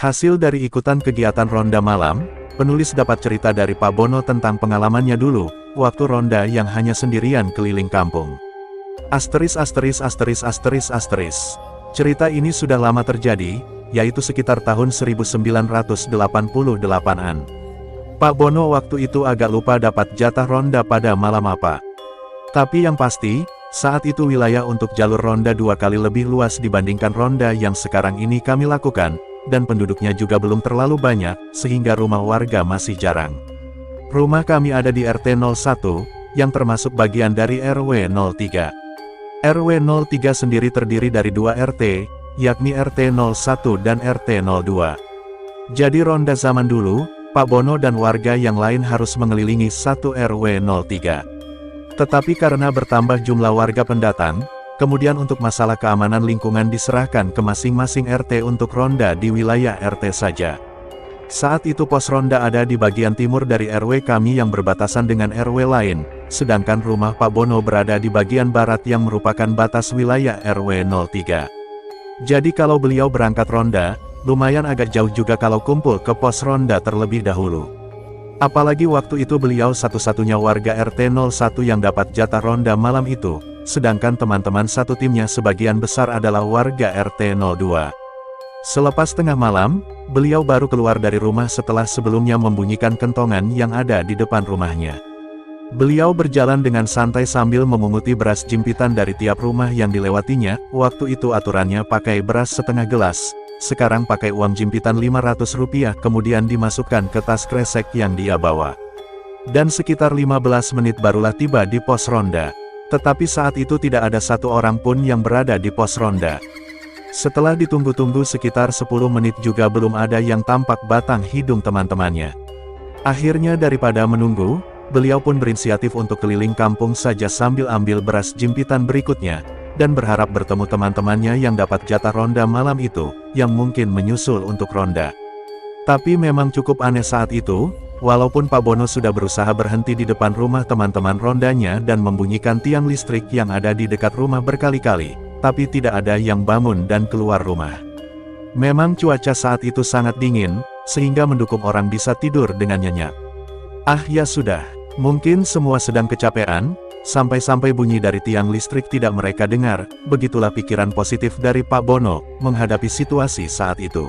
Hasil dari ikutan kegiatan ronda malam, penulis dapat cerita dari Pak Bono tentang pengalamannya dulu, waktu ronda yang hanya sendirian keliling kampung. Cerita ini sudah lama terjadi, yaitu sekitar tahun 1988-an. Pak Bono waktu itu agak lupa dapat jatah ronda pada malam apa. Tapi yang pasti, saat itu wilayah untuk jalur ronda 2 kali lebih luas dibandingkan ronda yang sekarang ini kami lakukan, dan penduduknya juga belum terlalu banyak, sehingga rumah warga masih jarang. Rumah kami ada di RT 01, yang termasuk bagian dari RW 03. RW 03 sendiri terdiri dari 2 RT, yakni RT 01 dan RT 02. Jadi ronda zaman dulu, Pak Bono dan warga yang lain harus mengelilingi 1 RW 03. Tetapi karena bertambah jumlah warga pendatang, kemudian untuk masalah keamanan lingkungan diserahkan ke masing-masing RT untuk ronda di wilayah RT saja. Saat itu pos ronda ada di bagian timur dari RW kami yang berbatasan dengan RW lain, sedangkan rumah Pak Bono berada di bagian barat yang merupakan batas wilayah RW 03. Jadi kalau beliau berangkat ronda, lumayan agak jauh juga kalau kumpul ke pos ronda terlebih dahulu. Apalagi waktu itu beliau satu-satunya warga RT 01 yang dapat jatah ronda malam itu, sedangkan teman-teman satu timnya sebagian besar adalah warga RT 02. Selepas tengah malam, beliau baru keluar dari rumah setelah sebelumnya membunyikan kentongan yang ada di depan rumahnya. Beliau berjalan dengan santai sambil memunguti beras jimpitan dari tiap rumah yang dilewatinya. Waktu itu aturannya pakai beras setengah gelas, sekarang pakai uang jimpitan Rp500 kemudian dimasukkan ke tas kresek yang dia bawa. Dan sekitar 15 menit barulah tiba di pos ronda. Tetapi saat itu tidak ada satu orang pun yang berada di pos ronda. Setelah ditunggu-tunggu sekitar 10 menit juga belum ada yang tampak batang hidung teman-temannya. Akhirnya daripada menunggu, beliau pun berinisiatif untuk keliling kampung saja sambil ambil beras jimpitan berikutnya, dan berharap bertemu teman-temannya yang dapat jatah ronda malam itu, yang mungkin menyusul untuk ronda. Tapi memang cukup aneh saat itu, walaupun Pak Bono sudah berusaha berhenti di depan rumah teman-teman rondanya dan membunyikan tiang listrik yang ada di dekat rumah berkali-kali, tapi tidak ada yang bangun dan keluar rumah. Memang cuaca saat itu sangat dingin, sehingga mendukung orang bisa tidur dengan nyenyak. Ah ya sudah, mungkin semua sedang kecapean, sampai-sampai bunyi dari tiang listrik tidak mereka dengar, begitulah pikiran positif dari Pak Bono, menghadapi situasi saat itu.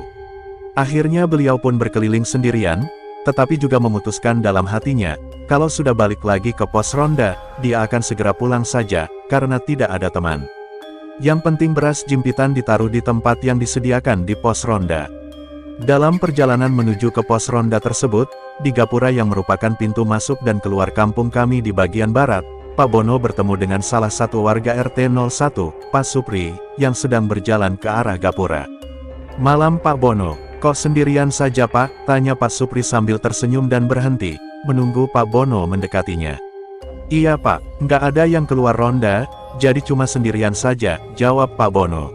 Akhirnya beliau pun berkeliling sendirian, tetapi juga memutuskan dalam hatinya, kalau sudah balik lagi ke pos ronda, dia akan segera pulang saja, karena tidak ada teman. Yang penting beras jimpitan ditaruh di tempat yang disediakan di pos ronda. Dalam perjalanan menuju ke pos ronda tersebut, di gapura yang merupakan pintu masuk dan keluar kampung kami di bagian barat, Pak Bono bertemu dengan salah satu warga RT 01, Pak Supri, yang sedang berjalan ke arah gapura. "Malam Pak Bono, kok sendirian saja Pak?" tanya Pak Supri sambil tersenyum dan berhenti, menunggu Pak Bono mendekatinya. "Iya Pak, nggak ada yang keluar ronda, jadi cuma sendirian saja," jawab Pak Bono.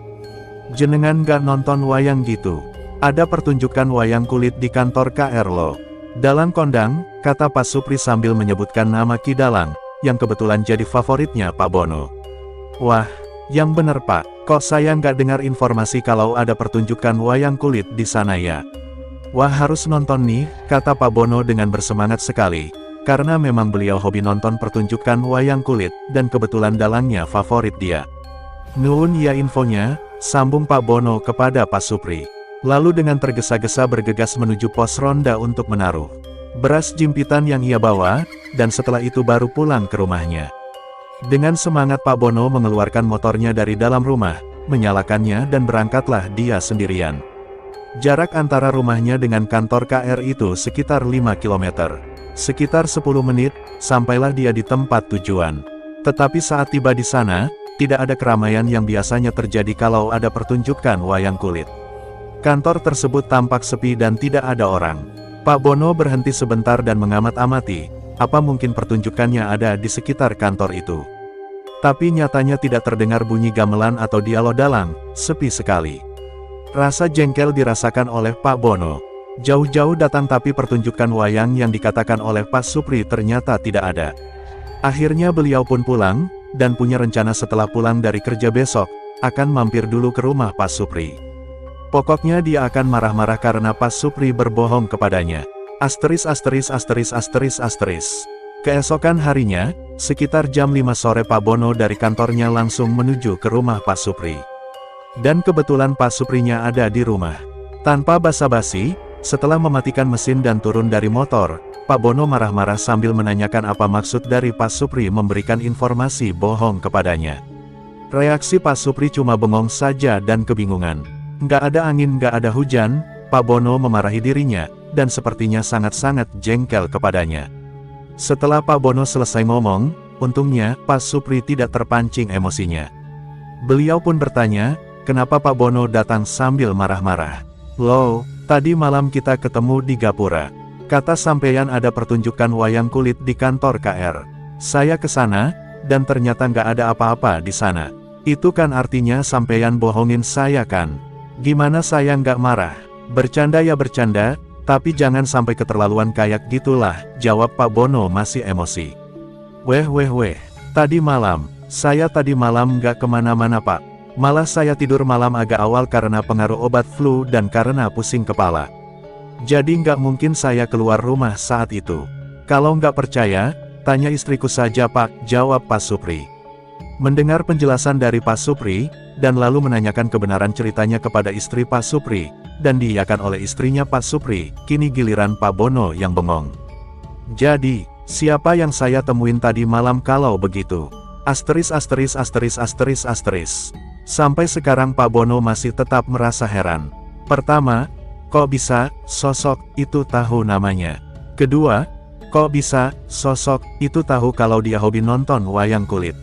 "Jenengan nggak nonton wayang gitu? Ada pertunjukan wayang kulit di kantor KR lo. Dalang kondang," kata Pak Supri sambil menyebutkan nama Ki Dalang, yang kebetulan jadi favoritnya Pak Bono. "Wah, yang bener Pak, kok saya nggak dengar informasi kalau ada pertunjukan wayang kulit di sana ya? Wah harus nonton nih," kata Pak Bono dengan bersemangat sekali. Karena memang beliau hobi nonton pertunjukan wayang kulit, dan kebetulan dalangnya favorit dia. "Nuhun ya infonya," sambung Pak Bono kepada Pak Supri. Lalu dengan tergesa-gesa bergegas menuju pos ronda untuk menaruh beras jimpitan yang ia bawa, dan setelah itu baru pulang ke rumahnya. Dengan semangat Pak Bono mengeluarkan motornya dari dalam rumah, menyalakannya dan berangkatlah dia sendirian. Jarak antara rumahnya dengan kantor KR itu sekitar 5 km. Sekitar 10 menit, sampailah dia di tempat tujuan. Tetapi saat tiba di sana, tidak ada keramaian yang biasanya terjadi kalau ada pertunjukan wayang kulit. Kantor tersebut tampak sepi dan tidak ada orang. Pak Bono berhenti sebentar dan mengamat-amati, apa mungkin pertunjukannya ada di sekitar kantor itu. Tapi nyatanya tidak terdengar bunyi gamelan atau dialog dalang, sepi sekali. Rasa jengkel dirasakan oleh Pak Bono. Jauh-jauh datang tapi pertunjukan wayang yang dikatakan oleh Pak Supri ternyata tidak ada. Akhirnya beliau pun pulang, dan punya rencana setelah pulang dari kerja besok, akan mampir dulu ke rumah Pak Supri. Pokoknya dia akan marah-marah karena Pak Supri berbohong kepadanya. Asteris. Keesokan harinya, sekitar jam 5 sore Pak Bono dari kantornya langsung menuju ke rumah Pak Supri. Dan kebetulan Pak Suprinya ada di rumah. Tanpa basa-basi, setelah mematikan mesin dan turun dari motor, Pak Bono marah-marah sambil menanyakan apa maksud dari Pak Supri memberikan informasi bohong kepadanya. Reaksi Pak Supri cuma bengong saja dan kebingungan. Nggak ada angin, nggak ada hujan, Pak Bono memarahi dirinya, dan sepertinya sangat-sangat jengkel kepadanya. Setelah Pak Bono selesai ngomong, untungnya Pak Supri tidak terpancing emosinya. Beliau pun bertanya, kenapa Pak Bono datang sambil marah-marah? Loh, tadi malam kita ketemu di Gapura. Kata sampeyan ada pertunjukan wayang kulit di kantor KR. Saya ke sana, dan ternyata nggak ada apa-apa di sana. Itu kan artinya sampeyan bohongin saya kan? Gimana saya nggak marah? Bercanda ya bercanda, tapi jangan sampai keterlaluan kayak gitulah, jawab Pak Bono masih emosi. Weh, tadi malam nggak kemana-mana Pak. Malah saya tidur malam agak awal karena pengaruh obat flu dan karena pusing kepala. Jadi nggak mungkin saya keluar rumah saat itu. Kalau nggak percaya, tanya istriku saja Pak, jawab Pak Supri. Mendengar penjelasan dari Pak Supri, dan lalu menanyakan kebenaran ceritanya kepada istri Pak Supri, dan diiyakan oleh istrinya Pak Supri, kini giliran Pak Bono yang bengong. Jadi, siapa yang saya temuin tadi malam kalau begitu? Asteris. Sampai sekarang Pak Bono masih tetap merasa heran. Pertama, kok bisa sosok itu tahu namanya? Kedua, kok bisa sosok itu tahu kalau dia hobi nonton wayang kulit?